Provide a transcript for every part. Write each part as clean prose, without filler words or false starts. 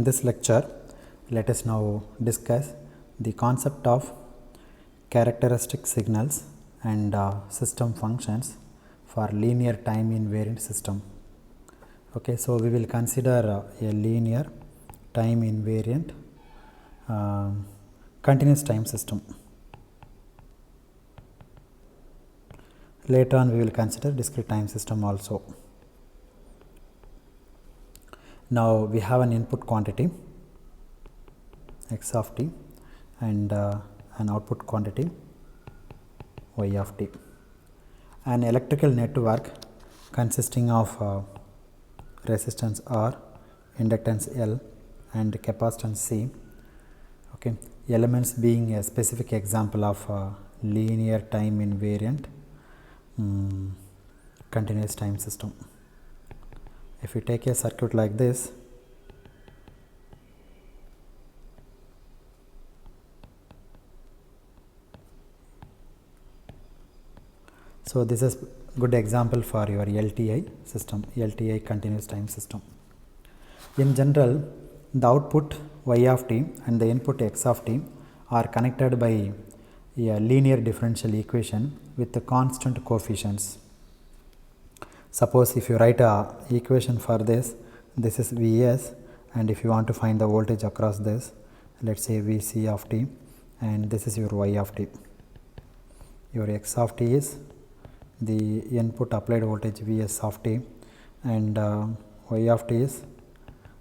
In this lecture, let us now discuss the concept of characteristic signals and system functions for linear time invariant system. Okay, so we will consider a linear time invariant continuous time system. Later on we will consider discrete time system also. Now we have an input quantity x of t and an output quantity y of t. An electrical network consisting of resistance R, inductance L and capacitance C, okay, elements being a specific example of linear time invariant continuous time system. If we take a circuit like this, so this is good example for your LTI system, LTI continuous time system. In general, the output y of t and the input x of t are connected by a linear differential equation with the constant coefficients. Suppose if you write a equation for this, this is Vs, and if you want to find the voltage across this, let's say Vc of t, and this is your y of t. Your x of t is the input applied voltage Vs of t, and y of t is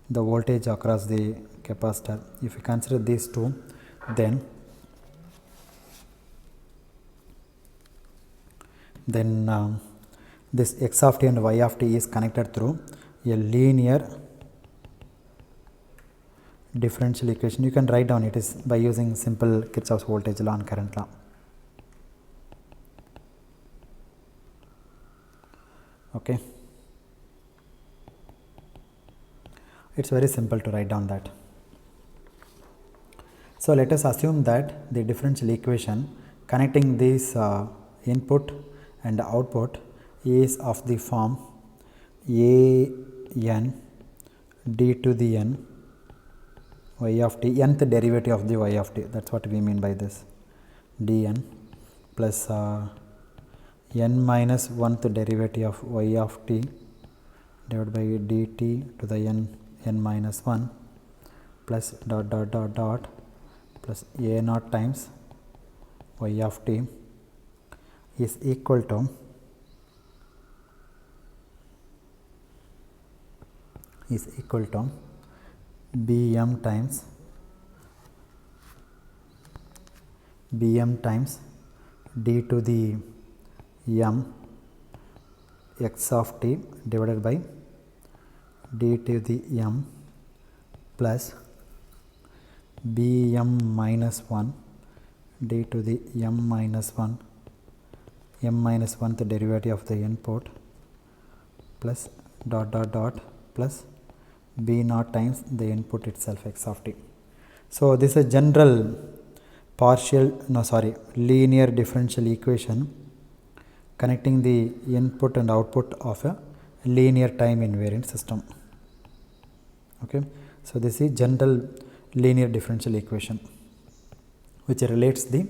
the voltage across the capacitor. If you consider these two, then this x of t and y of t is connected through a linear differential equation. You can write down it is by using simple Kirchhoff's voltage law and current law. Okay, it's very simple to write down that. So let us assume that the differential equation connecting this input and output is of the form a n d to the n y of t, nth derivative of the y of t, that is what we mean by this, dn plus n minus 1th derivative of y of t divided by dt to the n minus 1 plus dot dot dot dot plus a naught times y of t is equal to bm times d to the m x of t divided by d to the m plus bm minus 1 d to the m minus 1 1th derivative of the input plus dot dot dot plus b naught times the input itself x of t. So this is a general linear differential equation connecting the input and output of a linear time invariant system. Okay, so this is general linear differential equation which relates the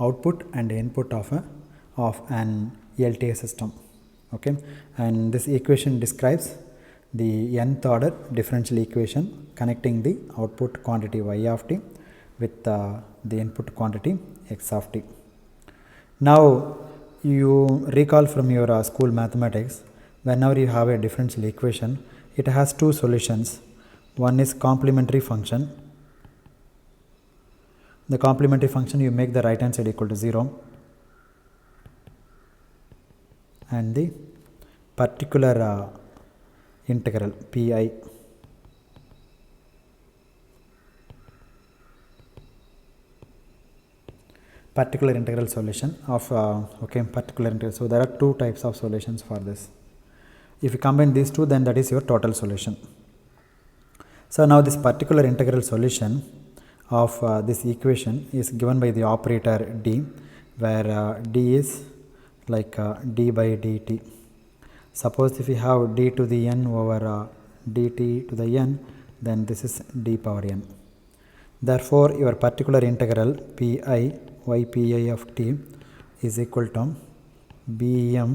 output and input of an LTI system. Okay, and this equation describes the nth order differential equation connecting the output quantity y of t with the input quantity x of t. Now you recall from your school mathematics, whenever you have a differential equation, it has two solutions. One is complementary function. The complementary function, you make the right hand side equal to 0, and the particular integral pi, particular integral solution of particular integral. So there are two types of solutions for this. If you combine these two, then that is your total solution. So now this particular integral solution of this equation is given by the operator d, where d is like d by dt. Suppose if you have d to the n over dt to the n, then this is d power n. Therefore, your particular integral pi y pi of t is equal to bm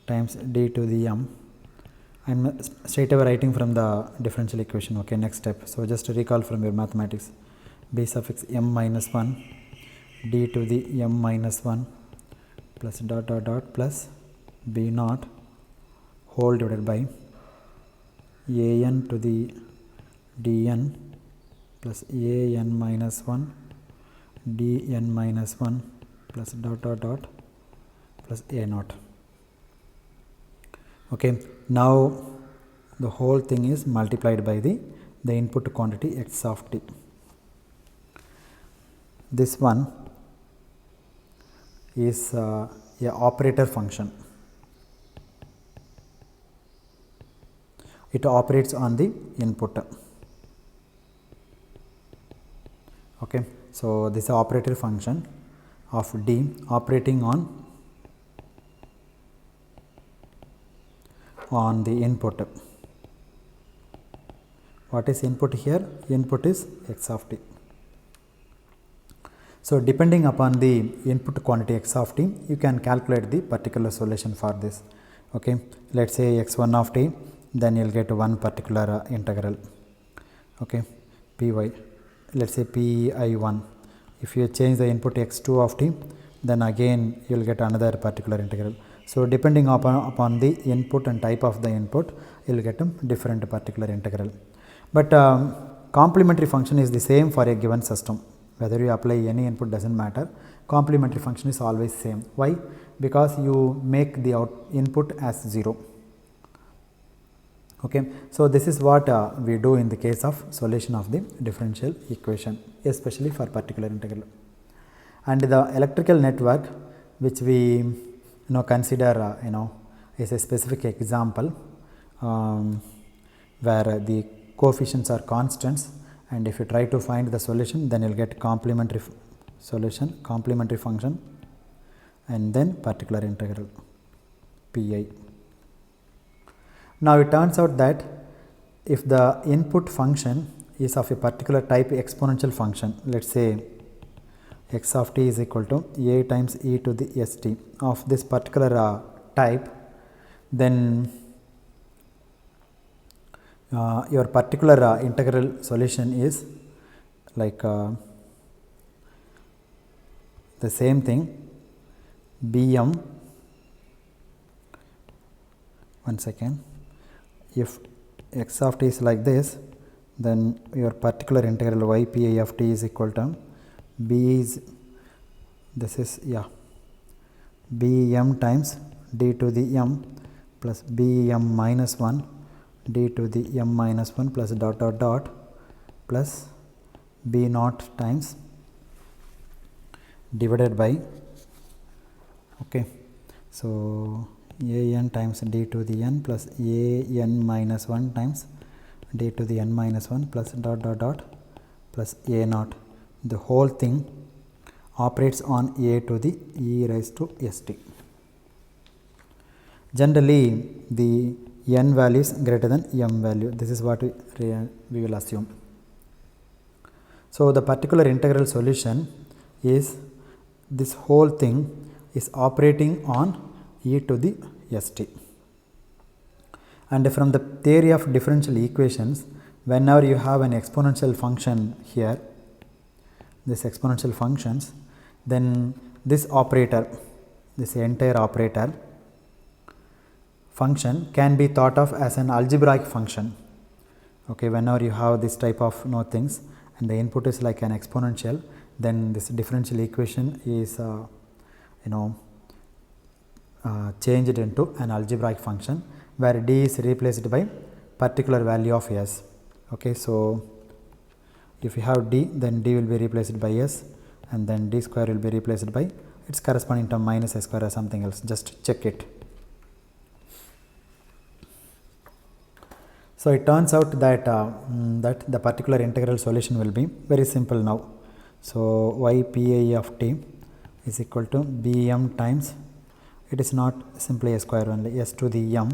times d to the m. I am straight away writing from the differential equation. Okay, next step. So just recall from your mathematics, b suffix m minus 1 d to the m minus 1 plus dot dot dot plus b naught whole divided by a n to the dn plus a n minus 1 dn minus 1 plus dot dot dot plus a naught. Okay, now the whole thing is multiplied by the input quantity x of t. This one is a operator function. It operates on the input. Okay, so this is operator function of d operating on the input. What is input here? Input is x of t. So depending upon the input quantity x of t, you can calculate the particular solution for this. Okay, let's say x1 of t, then you'll get one particular integral. Okay, py, let's say pi1. If you change the input x2 of t, then again you'll get another particular integral. So depending upon the input and type of the input, you'll get a different particular integral. But complementary function is the same for a given system. Whether you apply any input doesn't matter. Complementary function is always same. Why? Because you make the input as 0. Okay, so this is what we do in the case of solution of the differential equation, especially for particular integral. And the electrical network, which we consider is a specific example where the coefficients are constants, and if you try to find the solution, then you'll get complementary solution, complementary function, and then particular integral pi. Now it turns out that if the input function is of a particular type exponential function, let's say x of t is equal to a times e to the st of this particular type, then your particular integral solution is like the same thing, bm, one second, if x of t is like this, then your particular integral y pi of t is equal to b is, this is bm times d to the m plus bm minus 1 d to the m minus 1 plus dot dot dot plus b naught times divided by, okay, so a n times d to the n plus a n minus 1 times d to the n minus 1 plus dot dot dot plus a naught. The whole thing operates on a to the e raised to st. Generally, the n value is greater than m value. This is what we will assume. So the particular integral solution is, this whole thing is operating on e to the st. And from the theory of differential equations, whenever you have an exponential function here, this exponential functions, then this operator, this entire operator function can be thought of as an algebraic function. Okay, whenever you have this type of things and the input is like an exponential, then this differential equation is changed into an algebraic function where d is replaced by particular value of s. Okay, so if you have d, then d will be replaced by s, and then d square will be replaced by its corresponding term minus s square or something else. Just check it. So it turns out that that the particular integral solution will be very simple now. So y pi of t is equal to bm times, it is not simply a square only, s to the m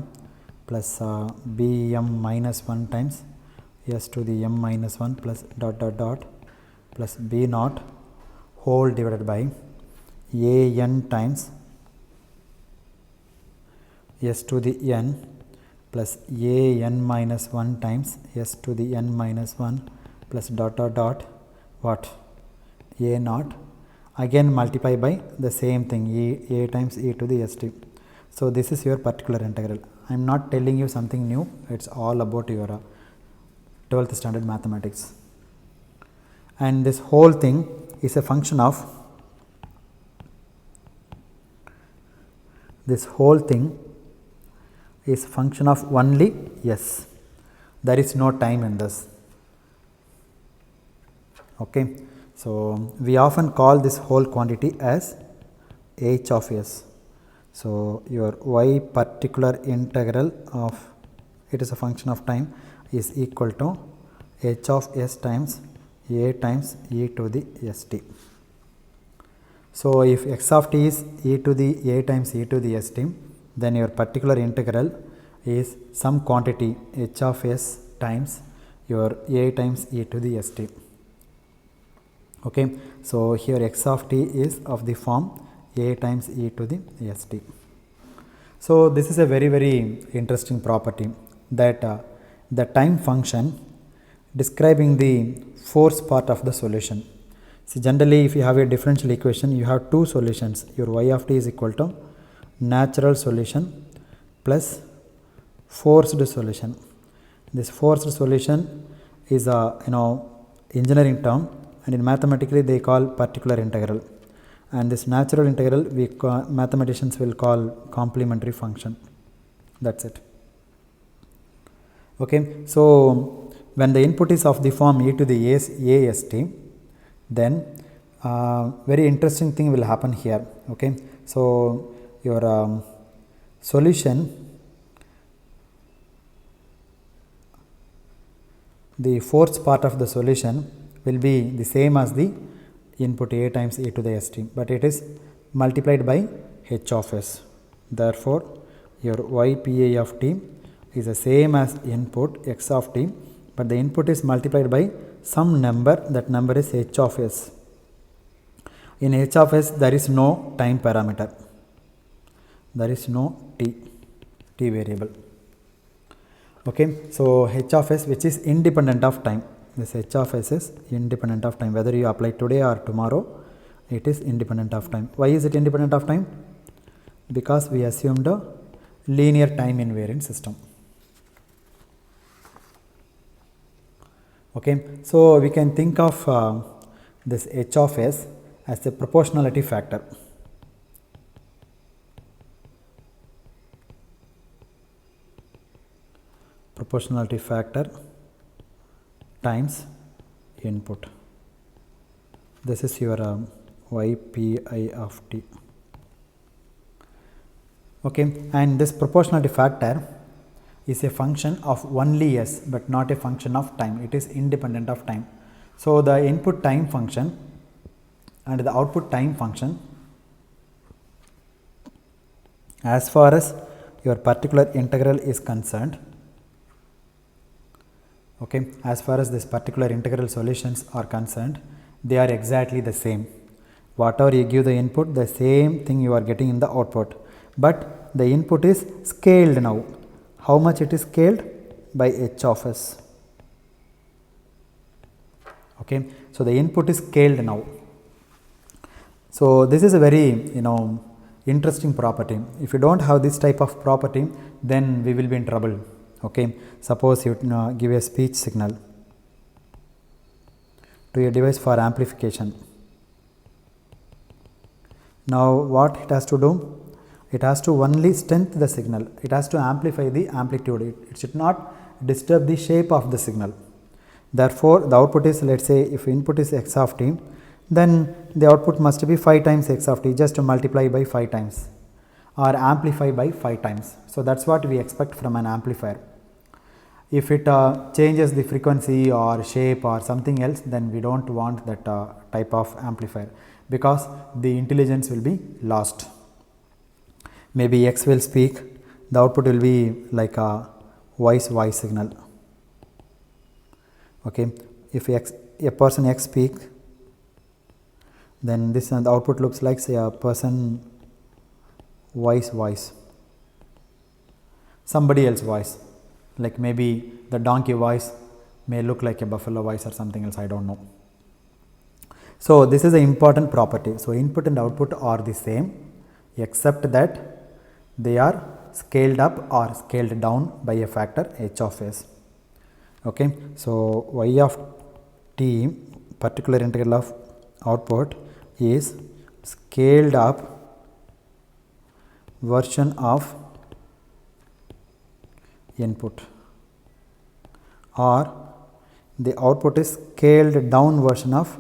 plus bm minus 1 times s to the m minus 1 plus dot dot dot plus b naught whole divided by a n times s to the n plus a n minus 1 times s to the n minus 1 plus dot dot dot what a naught again multiply by the same thing a times e to the st. So this is your particular integral. I am not telling you something new, it's all about your 12th standard mathematics. And this whole thing is a function of only s. There is no time in this. Okay. So we often call this whole quantity as h of s. So your y particular integral of it is a function of time is equal to h of s times a times e to the st. So if x of t is e to the a times e to the st, then your particular integral is some quantity h of s times your a times e to the st. Okay. So here x of t is of the form a times e to the st. So this is a very interesting property that the time function describing the force part of the solution. See, generally if you have a differential equation, you have two solutions. Your y of t is equal to natural solution plus forced solution. This forced solution is a engineering term, and in mathematically they call particular integral, and this natural integral we mathematicians will call complementary function. That's it. Okay. So when the input is of the form e to the ast, then very interesting thing will happen here. Okay. So your solution, the force part of the solution will be the same as the input a times e to the st, but it is multiplied by h of s. Therefore your y pi of t is the same as input x of t, but the input is multiplied by some number, that number is h of s. In h of s there is no time parameter, there is no t variable. Okay. So h of s which is independent of time, this h of s is independent of time, whether you apply today or tomorrow, it is independent of time. Why is it independent of time? Because we assumed a linear time invariant system. Okay. So we can think of this h of s as a proportionality factor. Proportionality factor times input. This is your y pi of t. Okay. And this proportionality factor is a function of only s, but not a function of time. It is independent of time. So the input time function and the output time function, as far as your particular integral is concerned, okay, as far as this particular integral solutions are concerned, they are exactly the same. Whatever you give the input, the same thing you are getting in the output, but the input is scaled now. How much it is scaled? By h of s. Okay. So the input is scaled now. So this is a very interesting property. If you don't have this type of property, then we will be in trouble. Okay. Suppose you give a speech signal to a device for amplification. Now what it has to do? It has to only strengthen the signal. It has to amplify the amplitude. It should not disturb the shape of the signal. Therefore the output is, let's say if input is x of t, then the output must be 5 times x of t, just to multiply by 5 times or amplify by 5 times. So that's what we expect from an amplifier. If it changes the frequency or shape or something else, then we don't want that type of amplifier, because the intelligence will be lost. Maybe x will speak, the output will be like a voice signal. Okay, if a person X speak, then this the output looks like, say, a person voice, somebody else voice, like maybe the donkey voice may look like a buffalo voice or something else, I don't know. So this is an important property. So input and output are the same, except that they are scaled up or scaled down by a factor h of s. Okay, so y of t, particular integral of output, is scaled up version of input, or the output is scaled down version of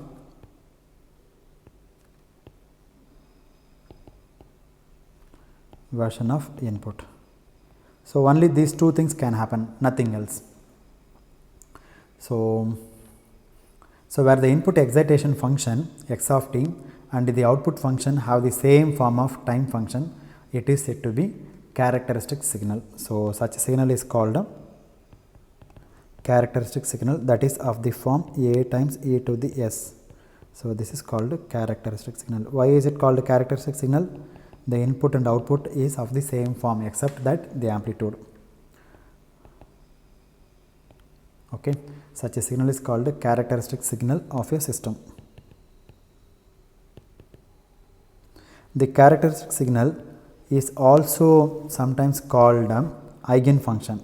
input. So only these two things can happen, nothing else. So where the input excitation function x of t and the output function have the same form of time function, it is said to be characteristic signal. So such a signal is called a characteristic signal, that is of the form a times e to the s. So this is called a characteristic signal. Why is it called a characteristic signal? The input and output is of the same form, except that the amplitude. Okay, such a signal is called a characteristic signal of a system. The characteristic signal is also sometimes called eigenfunction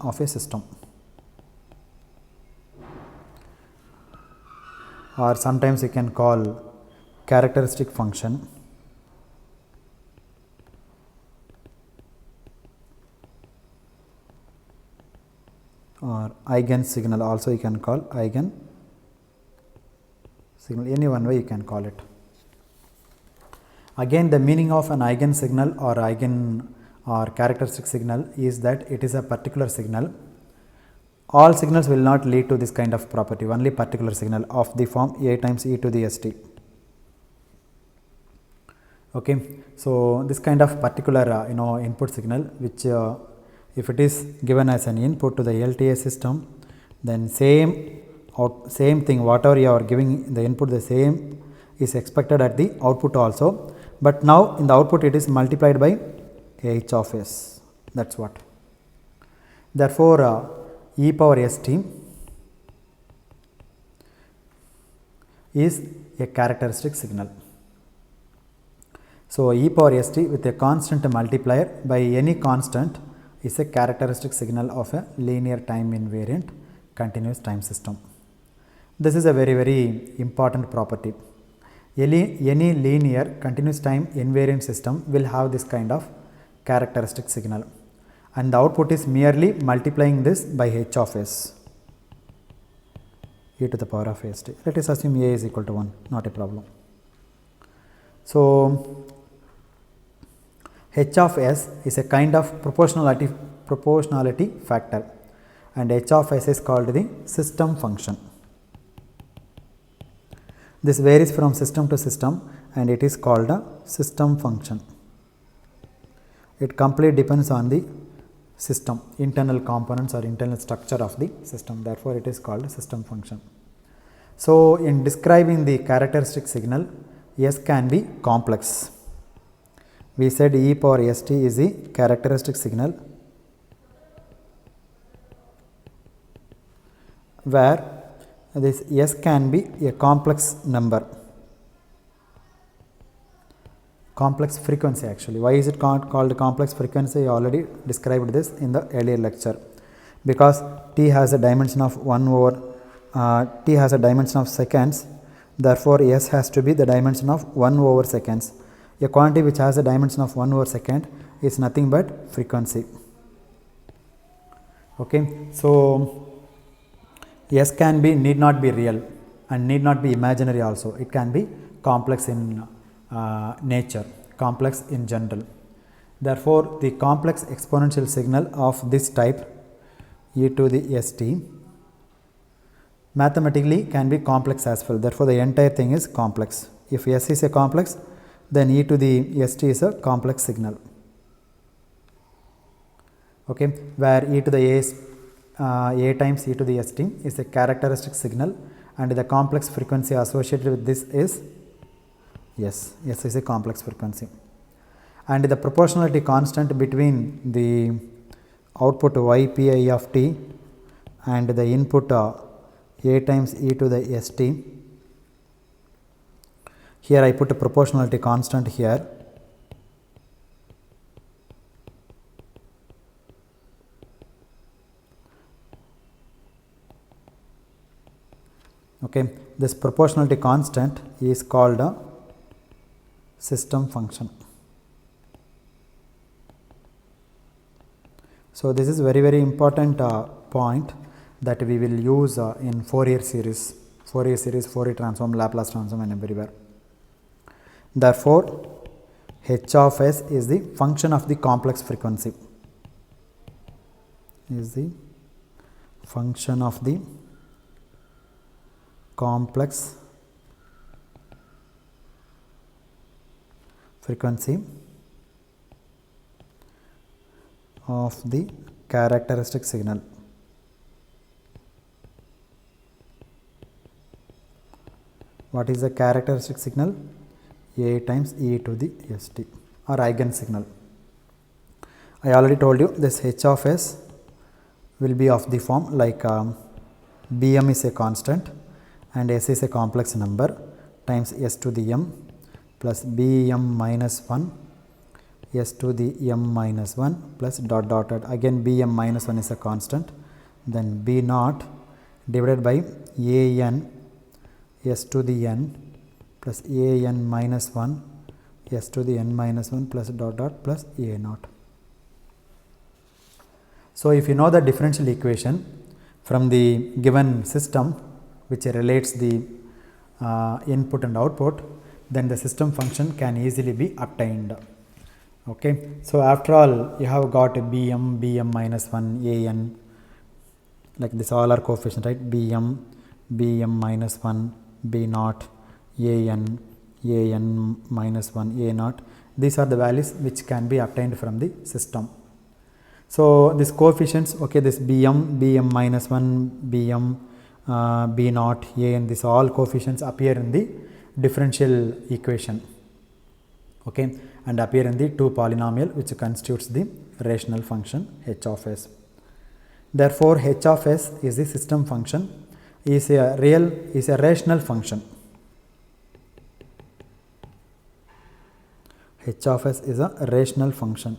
of a system, or sometimes you can call characteristic function, or eigen signal, also you can call eigen signal, any one way you can call it. Again, the meaning of an eigen signal or eigen or characteristic signal is that it is a particular signal. All signals will not lead to this kind of property, only particular signal of the form a times e to the st. Okay, so this kind of particular input signal, which if it is given as an input to the LTI system, then same thing, whatever you are giving the input, the same is expected at the output also, but now in the output it is multiplied by h of s, that is what. Therefore e power st is a characteristic signal. So e power st with a constant multiplier by any constant is a characteristic signal of a linear time invariant continuous time system. This is a very important property. Any linear continuous time invariant system will have this kind of characteristic signal, and the output is merely multiplying this by h of s, e to the power of st. Let us assume a is equal to 1, not a problem. So h of s is a kind of proportionality factor, and h of s is called the system function. This varies from system to system, and it is called a system function. It completely depends on the system, internal components or internal structure of the system, therefore it is called a system function. So in describing the characteristic signal, s can be complex. We said e power st is the characteristic signal, where this s can be a complex number, complex frequency actually. Why is it called complex frequency? I already described this in the earlier lecture. Because t has a dimension of 1 over t has a dimension of seconds, therefore s has to be the dimension of 1 over seconds. A quantity which has a dimension of 1 over second is nothing but frequency. Okay, so s can be, need not be real and need not be imaginary also. It can be complex in nature, complex in general. Therefore, the complex exponential signal of this type e to the st mathematically can be complex as well. Therefore, the entire thing is complex. If s is a complex, then e to the st is a complex signal. okay, where e to the a times e to the st is a characteristic signal, and the complex frequency associated with this is s is a complex frequency, and the proportionality constant between the output y pi of t and the input a times e to the st. Here I put a proportionality constant here. Okay, this proportionality constant is called a system function. So this is very important point that we will use in Fourier series, Fourier transform, Laplace transform, and everywhere. Therefore, h of s is the function of the complex frequency, is the function of the complex frequency of the characteristic signal. What is the characteristic signal? A times e to the st, or eigen signal. I already told you this h of s will be of the form like bm is a constant and s is a complex number times s to the m plus bm minus 1 s to the m minus 1 plus dot dot dot, again bm minus 1 is a constant, then b naught divided by an s to the n plus an minus 1 s to the n minus 1 plus dot dot plus a naught. So if you know the differential equation from the given system which relates the input and output, then the system function can easily be obtained. Okay, so after all you have got bm minus 1 an, like this all are coefficients, right? bm minus 1 b naught an minus 1 a naught, these are the values which can be obtained from the system. So these coefficients, okay, this bm minus 1 bm b naught an, these all coefficients appear in the differential equation, okay, and appear in the two polynomial which constitutes the rational function h of s. Therefore h of s is the system function, is a rational function. H of s is a rational function.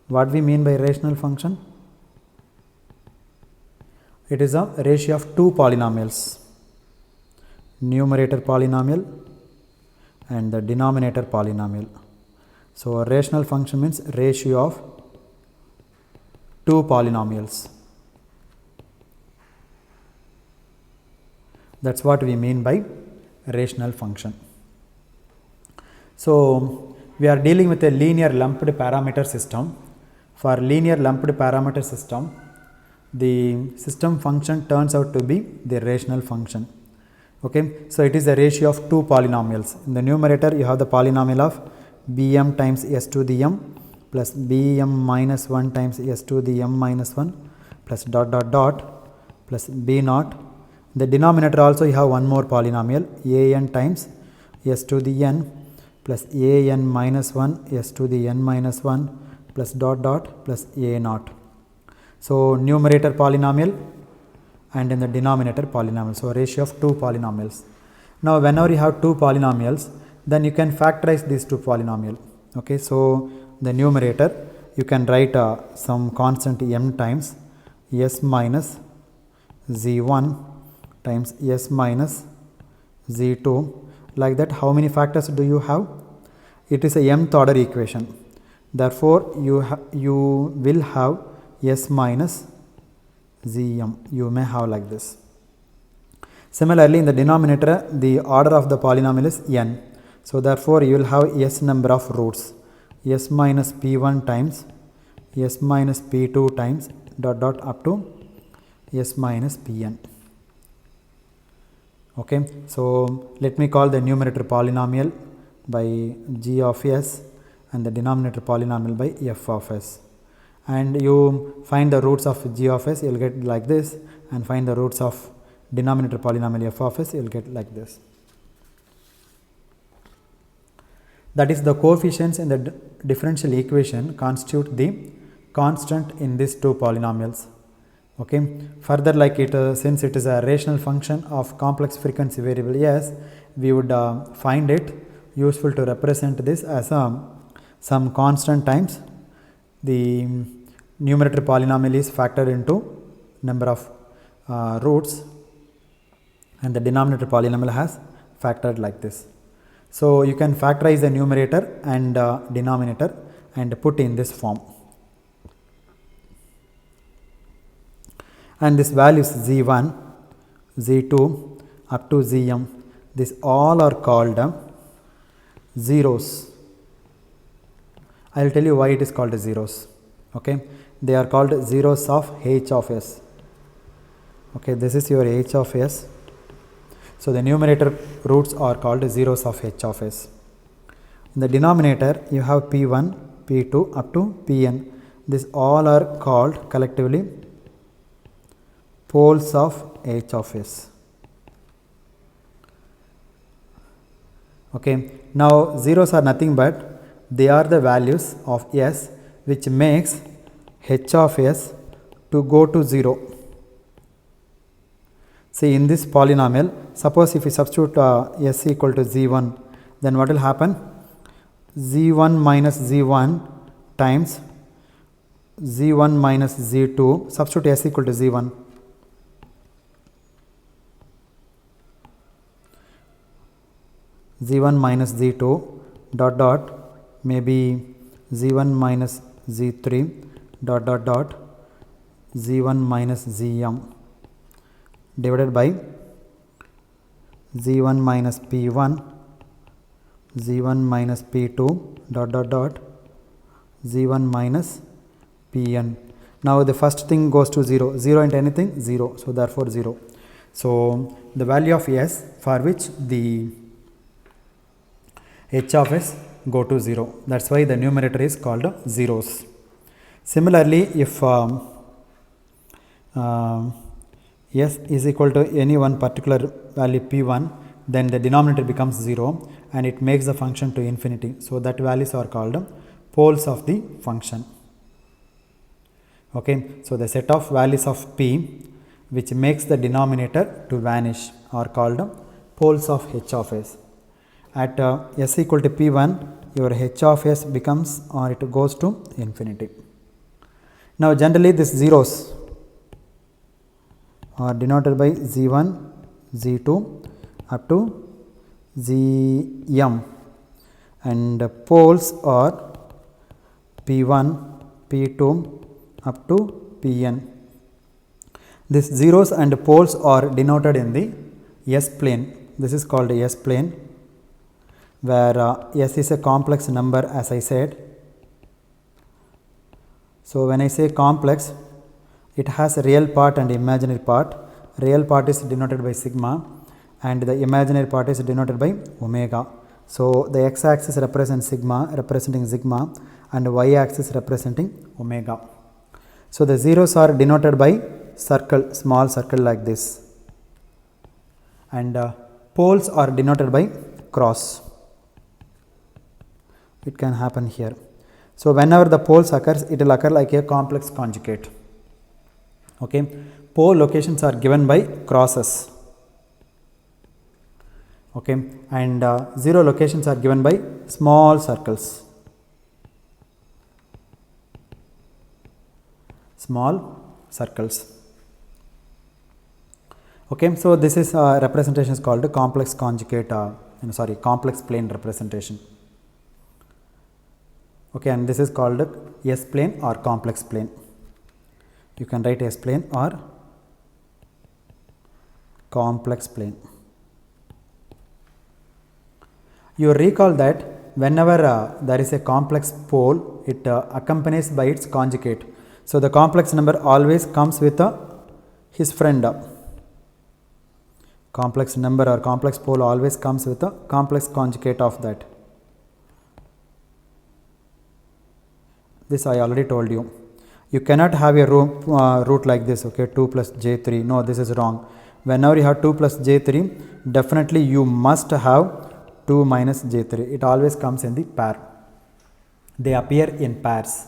What we mean by rational function? It is a ratio of two polynomials, numerator polynomial and the denominator polynomial. So a rational function means ratio of two polynomials. That's what we mean by rational function. So we are dealing with a linear lumped parameter system. For linear lumped parameter system, the system function turns out to be the rational function. Okay, so it is a ratio of two polynomials. In the numerator you have the polynomial of bm times s to the m plus bm minus 1 times s to the m minus 1 plus dot dot dot plus b naught. The denominator also you have one more polynomial an times s to the n plus an minus 1 s to the n minus 1 plus dot dot plus a naught. So numerator polynomial and in the denominator polynomial, so a ratio of two polynomials. Now whenever you have two polynomials, then you can factorize these two polynomial. Okay, so the numerator you can write some constant m times s minus z1 times s minus z2, like that. How many factors do you have? It is a mth order equation. Therefore you will have s minus zm, you may have like this. Similarly in the denominator the order of the polynomial is n, so therefore you will have s number of roots, s minus p1 times s minus p2 times dot dot up to s minus pn. Okay, so let me call the numerator polynomial by g of s and the denominator polynomial by f of s, and you find the roots of g of s, you'll get like this, and find the roots of denominator polynomial f of s, you'll get like this. That is, the coefficients in the differential equation constitute the constant in these two polynomials. Okay. Further, like since it is a rational function of complex frequency variable s, we would find it useful to represent this as some constant times the numerator polynomial is factored into number of roots, and the denominator polynomial has factored like this. So you can factorize the numerator and denominator and put in this form. And this values z1, z2 up to zm, these all are called zeros. I will tell you why it is called zeros. Okay, they are called zeros of h of s. Okay, this is your h of s. So the numerator roots are called zeros of h of s. In the denominator, you have p1, p2 up to pn. These all are called collectively poles of h of s. Okay, now zeros are nothing but they are the values of s which makes h of s to go to 0. See, in this polynomial, suppose if we substitute s equal to z1, then what will happen? z1 minus z1 times z1 minus z2, substitute s equal to z1. z1 minus z2 dot dot maybe z1 minus z3 dot dot dot z1 minus zm divided by z1 minus p1 z1 minus p2 dot dot dot z1 minus pn. Now the first thing goes to 0, 0 into anything 0, so therefore 0. So the value of s for which the h of s go to 0, that's why the numerator is called zeros. Similarly, if s is equal to any one particular value p1, then the denominator becomes 0 and it makes the function to infinity. So that values are called poles of the function. Okay, so the set of values of p which makes the denominator to vanish are called poles of h of s. At s equal to p1, your h of s becomes, or it goes to infinity. Now generally these zeros are denoted by z1, z2 up to zm, and poles are p1, p2 up to pn. These zeros and poles are denoted in the s plane. This is called s plane, where s is a complex number, as I said. So when I say complex, it has a real part and imaginary part. Real part is denoted by sigma and the imaginary part is denoted by omega. So the x axis represents sigma, representing sigma, and y axis representing omega. So the zeros are denoted by circle, small circle like this, and poles are denoted by cross. It can happen here. So whenever the poles occurs, it will occur like a complex conjugate. Okay, pole locations are given by crosses. Okay, and zero locations are given by small circles. Small circles. Okay, so this is representation is called complex conjugate. Complex plane representation. Okay, and this is called S plane or complex plane. You can write S plane or complex plane. You recall that whenever there is a complex pole, it accompanies by its conjugate. So the complex number always comes with his friend. Complex number or complex pole always comes with a complex conjugate of that. This I already told you. You cannot have a root like this, okay, 2 plus j3. No, this is wrong. Whenever you have 2 plus j3, definitely you must have 2 minus j3. It always comes in the pair. They appear in pairs.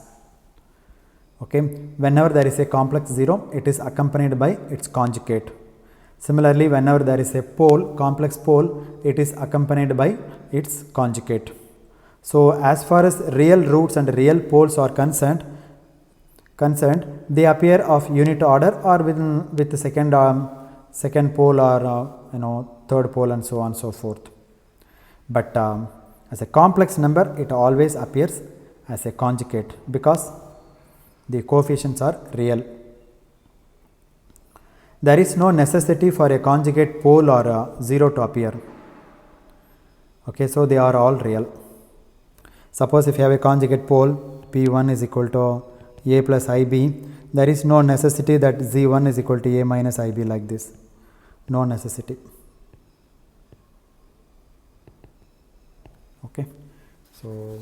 Okay, whenever there is a complex 0, it is accompanied by its conjugate. Similarly, whenever there is a pole, complex pole, it is accompanied by its conjugate. So, as far as real roots and real poles are concerned, they appear of unit order or with the second pole or third pole and so on and so forth. But as a complex number, it always appears as a conjugate because the coefficients are real. There is no necessity for a conjugate pole or a 0 to appear. Okay, so they are all real. Suppose if you have a conjugate pole, P1 is equal to A plus IB, there is no necessity that Z1 is equal to A minus IB like this. No necessity. Okay, so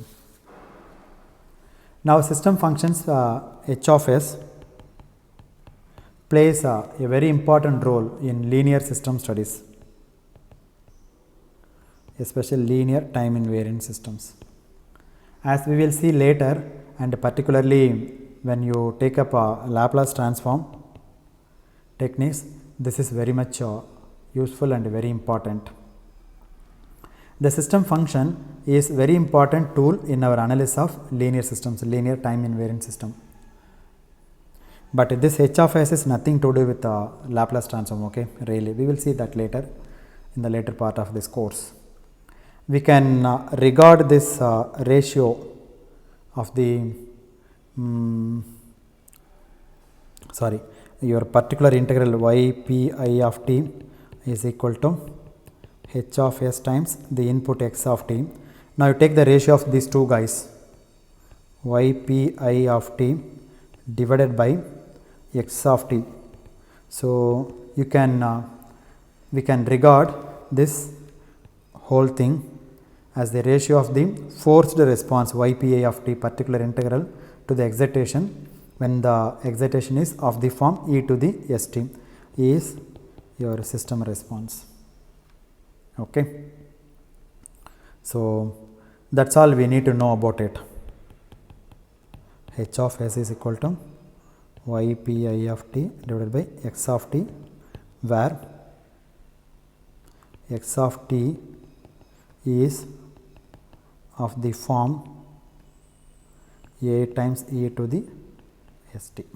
now system functions H of S plays a very important role in linear system studies, especially linear time invariant systems. As we will see later, and particularly when you take up Laplace transform techniques, this is very much useful and very important. The system function is very important tool in our analysis of linear systems, linear time invariant system. But this H of S is nothing to do with Laplace transform, okay, really. We will see that later in the later part of this course. We can regard this ratio of the your particular integral y p I of t is equal to H of S times the input x of t. Now you take the ratio of these two guys, y p I of t divided by x of t. So you can we can regard this whole thing as the ratio of the forced response y p I of t particular integral to the excitation when the excitation is of the form e to the st is your system response. Okay. So that's all we need to know about it. H of S is equal to y p I of t divided by x of t, where x of t is of the form a times e to the st.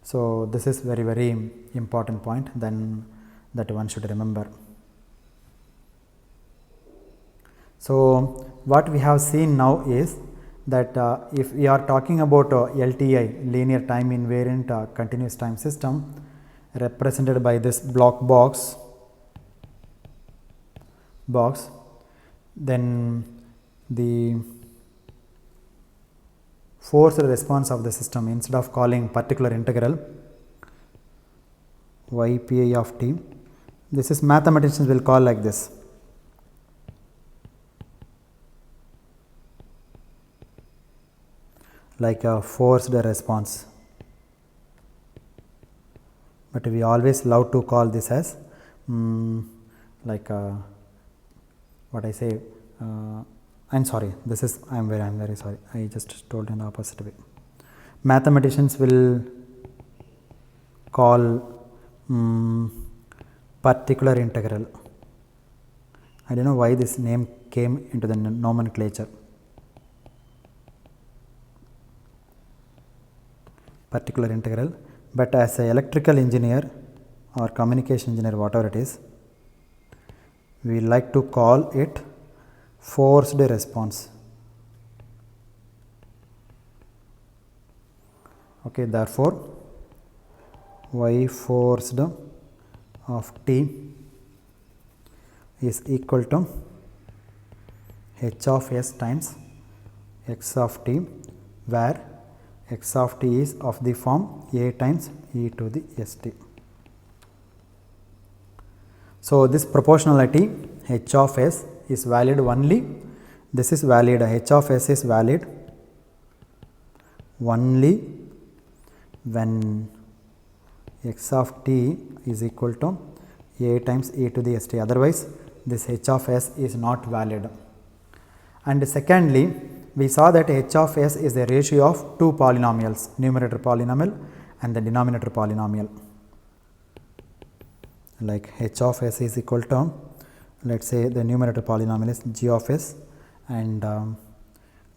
So this is very, very important point then that one should remember. So what we have seen now is that if we are talking about LTI, linear time invariant continuous time system, represented by this block box, then the forced response of the system, instead of calling particular integral y p I of t, this is mathematicians will call like this. Like a forced response, but we always love to call this as like what I say, I'm sorry, this is I'm very sorry, I just told in the opposite way. Mathematicians will call particular integral. I don't know why this name came into the nomenclature. Particular integral, but as an electrical engineer or communication engineer, whatever it is, we like to call it forced response. Okay, therefore y forced of t is equal to h of s times x of t, where x of t is of the form a times e to the st. So this proportionality h of s is valid only, this is valid, h of s is valid only when x of t is equal to a times e to the st, otherwise this h of s is not valid. And secondly, we saw that h of s is the ratio of two polynomials, numerator polynomial and the denominator polynomial. Like h of s is equal to, let us say the numerator polynomial is g of s and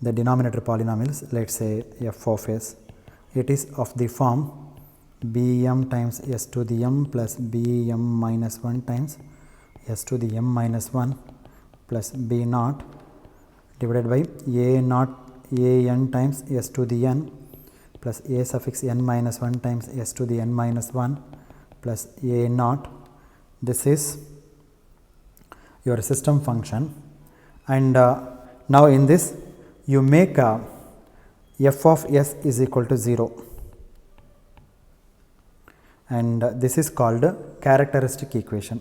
the denominator polynomial is, let us say, f of s. It is of the form bm times s to the m plus bm minus 1 times s to the m minus 1 plus b naught divided by a naught a n times s to the n plus a suffix n minus 1 times s to the n minus 1 plus a naught. This is your system function, and now in this you make f of s is equal to 0, and this is called characteristic equation.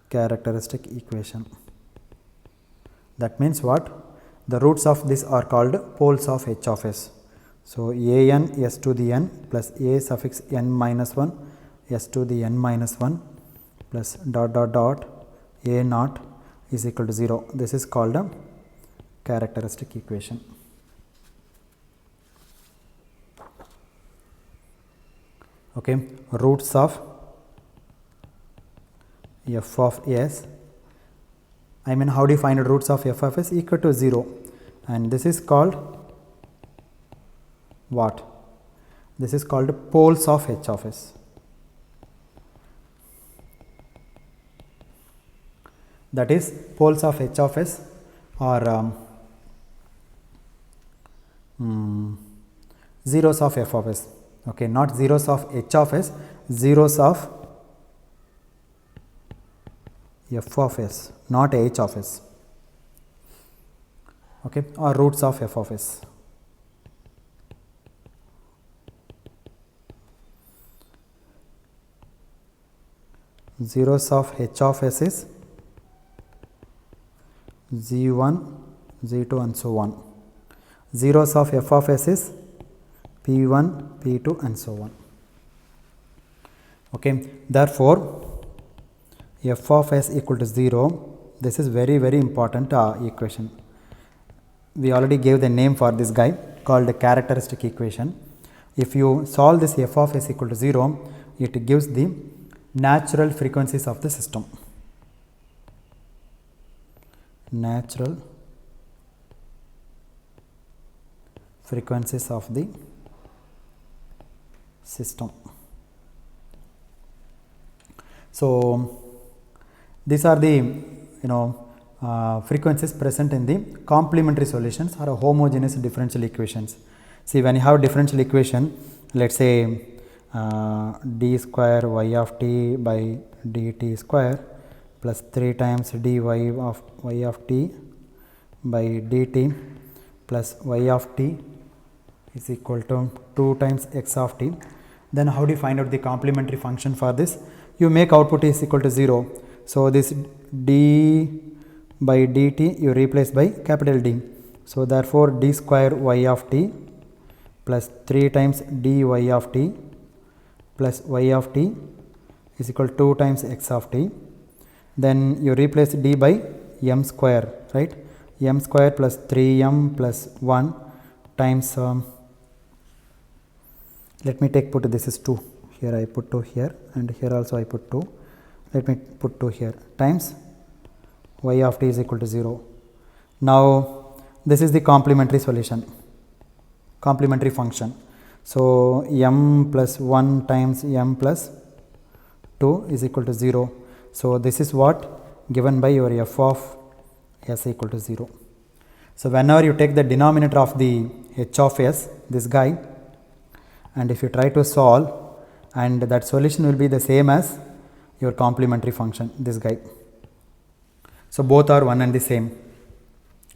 Characteristic equation. That means what? The roots of this are called poles of h of s. So, a n s to the n plus a suffix n minus 1 s to the n minus 1 plus dot dot dot a naught is equal to 0. This is called a characteristic equation. Okay, roots of f of s, I mean, how do you find the roots of f of s? Equal to 0, and this is called what? This is called poles of h of s. That is, poles of h of s are zeros of f of s. Okay, not zeros of h of s, zeros of f of s, not h of s. Okay, or roots of f of s. Zeros of h of s is z1, z2 and so on. Zeros of f of s is p1, p2 and so on. Okay, therefore, f of s equal to 0, this is very important equation. We already gave the name for this guy called the characteristic equation. If you solve this f of s equal to 0, it gives the natural frequencies of the system. Natural frequencies of the system. So, these are the frequencies present in the complementary solutions or homogeneous differential equations. See, when you have differential equation, let us say d square y of t by dt square plus 3 times dy of y of t by dt plus y of t is equal to 2 times x of t. Then how do you find out the complementary function for this? You make output is equal to 0. So, this d by dt you replace by capital D. So, therefore, d square y of t plus 3 times dy of t plus y of t is equal to 2 times x of t. Then you replace d by m square, right? M square plus 3m plus 1 times let me take put this is 2, here I put 2 here and here also I put 2, let me put 2 here, times y of t is equal to 0. Now, this is the complementary solution, complementary function. So, m plus 1 times m plus 2 is equal to 0. So, this is what given by your f of s equal to 0. So, whenever you take the denominator of the h of s, this guy, and if you try to solve, and that solution will be the same as your complementary function, this guy. So, both are one and the same.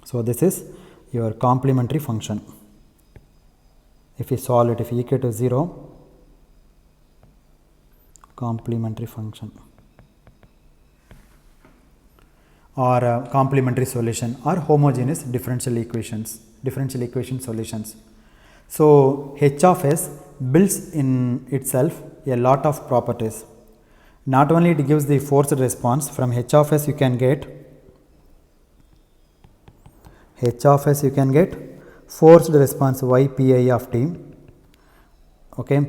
So, this is your complementary function. If you solve it, if you equal to 0, complementary function. or complementary solution or homogeneous differential equation solutions. So H of S builds in itself a lot of properties. Not only it gives the forced response, from H of S you can get forced response y pi of t, okay,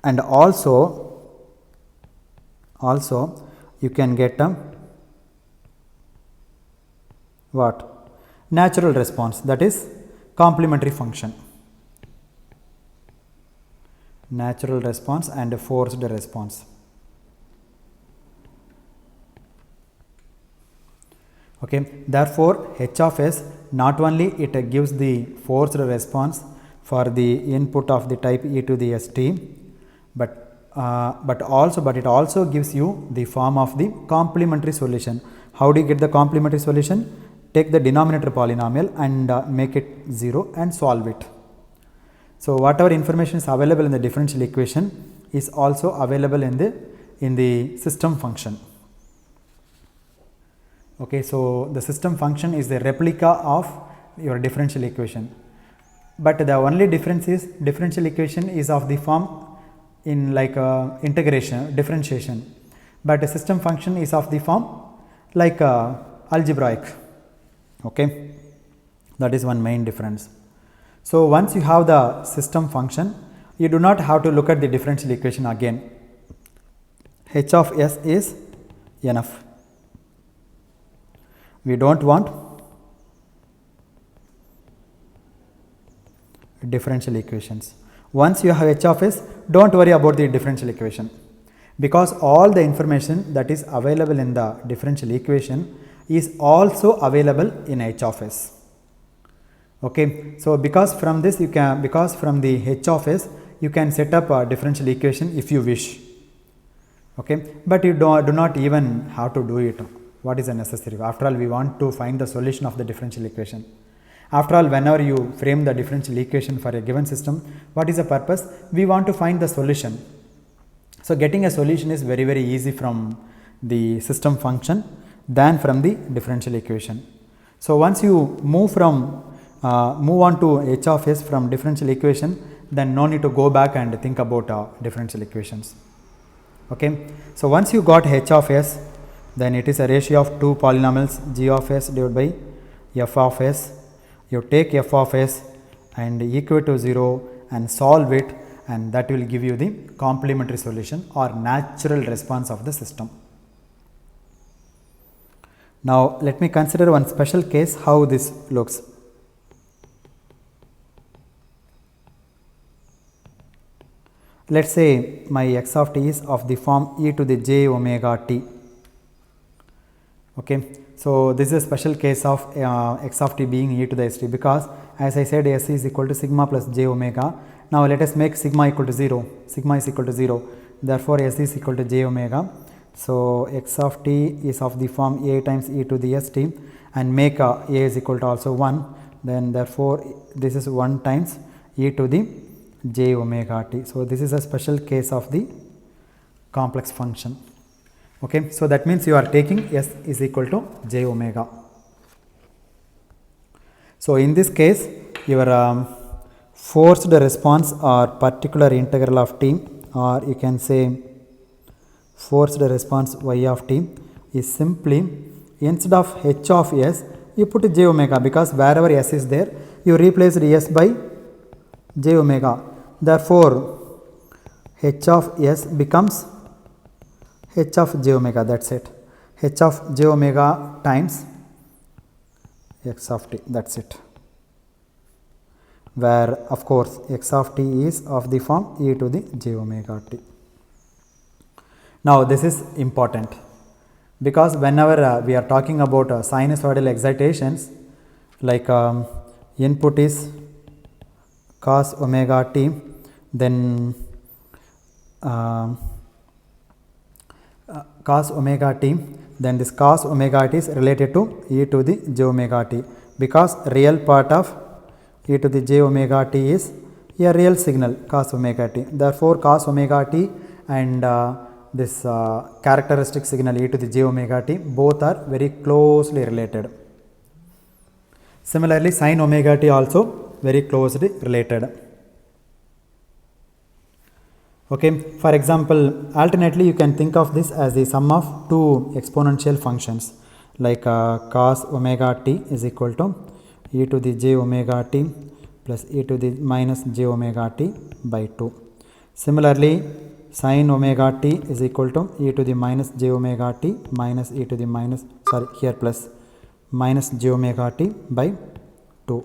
and also you can get a what? Natural response, that is complementary function. Natural response and forced response. Okay, therefore H of S not only it gives the forced response for the input of the type e to the st, but it also gives you the form of the complementary solution. How do you get the complementary solution? Take the denominator polynomial and make it 0 and solve it. So whatever information is available in the differential equation is also available in the system function. Okay, so the system function is the replica of your differential equation, but the only difference is differential equation is of the form in like differentiation, but the system function is of the form like algebraic. Okay, that is one main difference. So once you have the system function, you do not have to look at the differential equation again. H of S is enough. We don't want differential equations. Once you have H of S, don't worry about the differential equation, because all the information that is available in the differential equation is also available in H of S. Okay, so because from the H of S you can set up a differential equation if you wish. Okay, but you do not even have to do it. What is necessary? After all, we want to find the solution of the differential equation. After all, whenever you frame the differential equation for a given system, what is the purpose? We want to find the solution. So getting a solution is very easy from the system function than from the differential equation. So once you move on to H of S from differential equation, then no need to go back and think about differential equations. Okay, so once you got H of S, then it is a ratio of two polynomials g of s divided by f of s. You take f of s and equate to 0 and solve it, and that will give you the complementary solution or natural response of the system. Now let me consider one special case how this looks. Let us say my x of t is of the form e to the j omega t. Okay, so this is a special case of x of t being e to the st, because as I said s is equal to sigma plus j omega. Now let us make sigma equal to 0, sigma is equal to 0, therefore s is equal to j omega. So x of t is of the form a times e to the st, and make a is equal to also 1, then therefore this is 1 times e to the j omega t. So this is a special case of the complex function. Okay, so that means you are taking s is equal to j omega. So in this case your forced response or particular integral of t, or you can say forced response y of t, is simply instead of h of s you put j omega, because wherever s is there you replace s by j omega. Therefore h of s becomes h of j omega, that is it, h of j omega times x of t, that is it, where of course x of t is of the form e to the j omega t. Now this is important, because whenever we are talking about sinusoidal excitations, like input is cos omega t, then cos omega t, then this cos omega t is related to e to the j omega t, because real part of e to the j omega t is a real signal cos omega t. Therefore cos omega t and this characteristic signal e to the j omega t, both are very closely related. Similarly, sin omega t also very closely related. Okay, for example, alternately you can think of this as the sum of two exponential functions, like cos omega t is equal to e to the j omega t plus e to the minus j omega t by 2. Similarly, sin omega t is equal to e to the minus j omega t minus e to the minus, here plus minus j omega t by 2.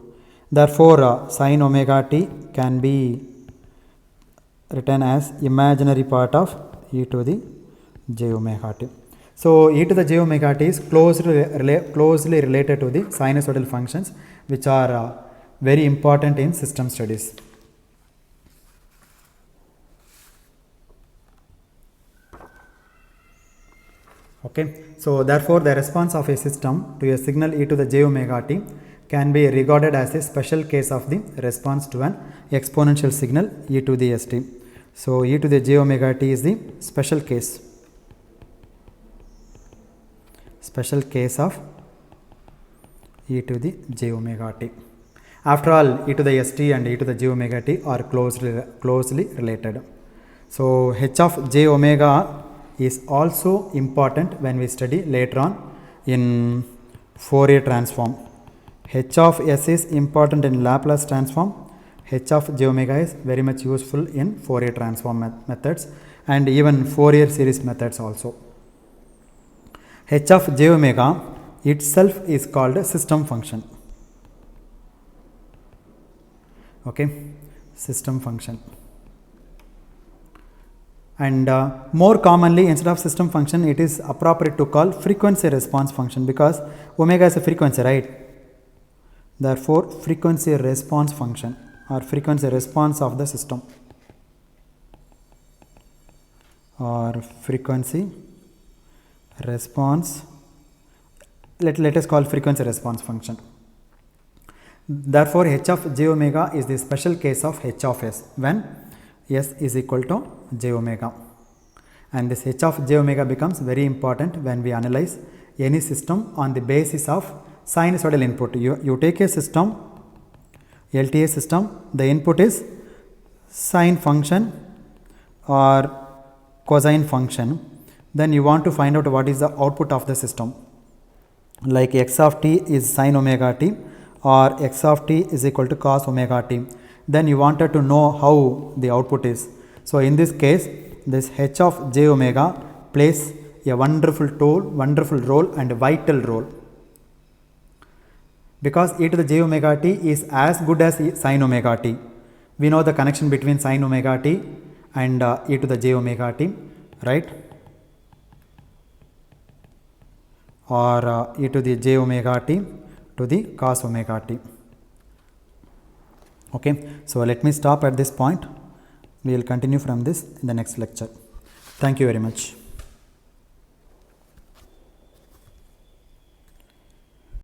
Therefore, sin omega t can be written as imaginary part of e to the j omega t. So, e to the j omega t is closely related to the sinusoidal functions, which are very important in system studies. Okay. So, therefore, the response of a system to a signal e to the j omega t can be regarded as a special case of the response to an exponential signal e to the st. So, e to the j omega t is the special case of e to the j omega t. After all, e to the st and e to the j omega t are closely related. So, h of j omega is also important when we study later on in Fourier transform. H of s is important in Laplace transform. H of j omega is very much useful in Fourier transform methods and even Fourier series methods also. H of j omega itself is called a system function. Okay, system function. And more commonly, instead of system function, it is appropriate to call frequency response function, because omega is a frequency, right? Therefore, frequency response function or frequency response of the system or frequency response, let us call frequency response function. Therefore, h of j omega is the special case of h of s when s is equal to j omega, and this h of j omega becomes very important when we analyze any system on the basis of sinusoidal input. You take a system, LTI system, the input is sine function or cosine function, then you want to find out what is the output of the system, like x of t is sine omega t or x of t is equal to cos omega t. Then you wanted to know how the output is. So, in this case, this h of j omega plays a wonderful role and a vital role, because e to the j omega t is as good as sin omega t. We know the connection between sin omega t and e to the j omega t, right? Or e to the j omega t to the cos omega t. Okay. So, let me stop at this point. We will continue from this in the next lecture. Thank you very much.